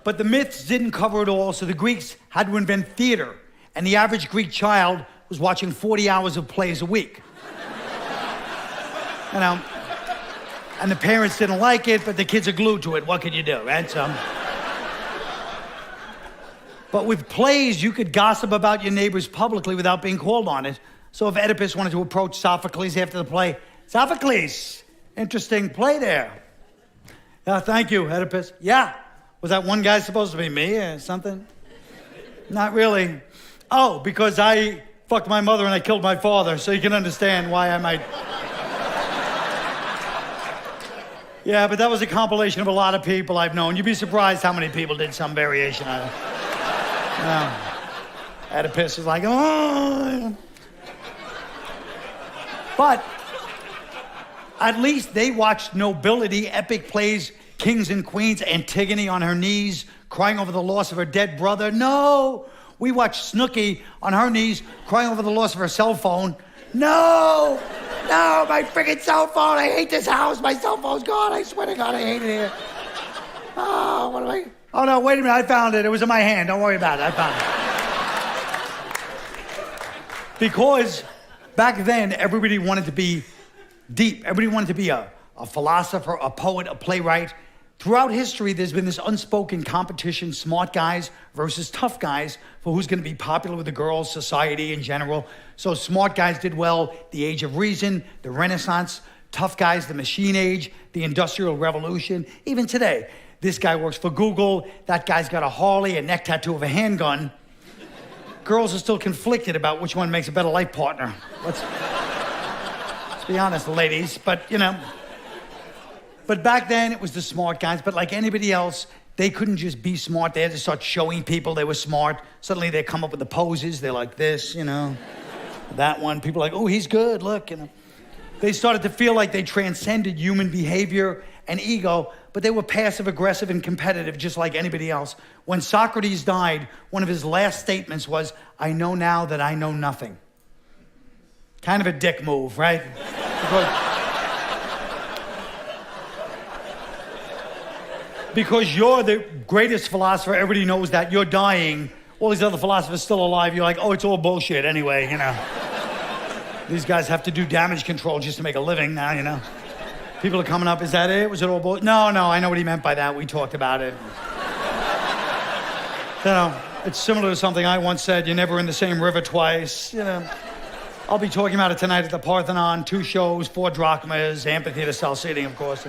But the myths didn't cover it all, so the Greeks had to invent theater. And the average Greek child was watching 40 hours of plays a week. You know, and the parents didn't like it, but the kids are glued to it. What could you do, right? So, but with plays, you could gossip about your neighbors publicly without being called on it. So if Oedipus wanted to approach Sophocles after the play, Sophocles, interesting play there. Yeah, thank you, Oedipus. Yeah, was that one guy supposed to be me or something? Not really. Oh, because I fucked my mother and I killed my father, so you can understand why I might... Yeah, but that was a compilation of a lot of people I've known. You'd be surprised how many people did some variation on it. Oedipus is like, oh. But at least they watched nobility, epic plays, kings and queens, Antigone on her knees, crying over the loss of her dead brother. No, we watched Snooki on her knees, crying over the loss of her cell phone. No, my freaking cell phone. I hate this house. My cell phone's gone. I swear to God, I hate it here. Oh, what am I? Oh, no, wait a minute. I found it. It was in my hand. Don't worry about it. I found it. Because back then, everybody wanted to be deep. Everybody wanted to be a philosopher, a poet, a playwright. Throughout history, there's been this unspoken competition, smart guys versus tough guys, for who's going to be popular with the girls, society in general. So smart guys did well, the Age of Reason, the Renaissance. Tough guys, the Machine Age, the Industrial Revolution. Even today, this guy works for Google, that guy's got a Harley, a neck tattoo of a handgun. Girls are still conflicted about which one makes a better life partner. Let's be honest, ladies, but you know. But back then, it was the smart guys, but like anybody else, they couldn't just be smart. They had to start showing people they were smart. Suddenly, they come up with the poses. They're like this, you know. That one, people are like, oh, he's good, look, you know. They started to feel like they transcended human behavior and ego, but they were passive-aggressive and competitive, just like anybody else. When Socrates died, one of his last statements was, I know now that I know nothing. Kind of a dick move, right? Because you're the greatest philosopher, everybody knows that, you're dying, all these other philosophers still alive, you're like, oh, it's all bullshit anyway, you know. These guys have to do damage control just to make a living now, you know. People are coming up, is that it? Was it all bullshit? No, I know what he meant by that, we talked about it. You know, it's similar to something I once said, you're never in the same river twice, you know. I'll be talking about it tonight at the Parthenon, 2 shows, 4 drachmas, amphitheater style seating, of course.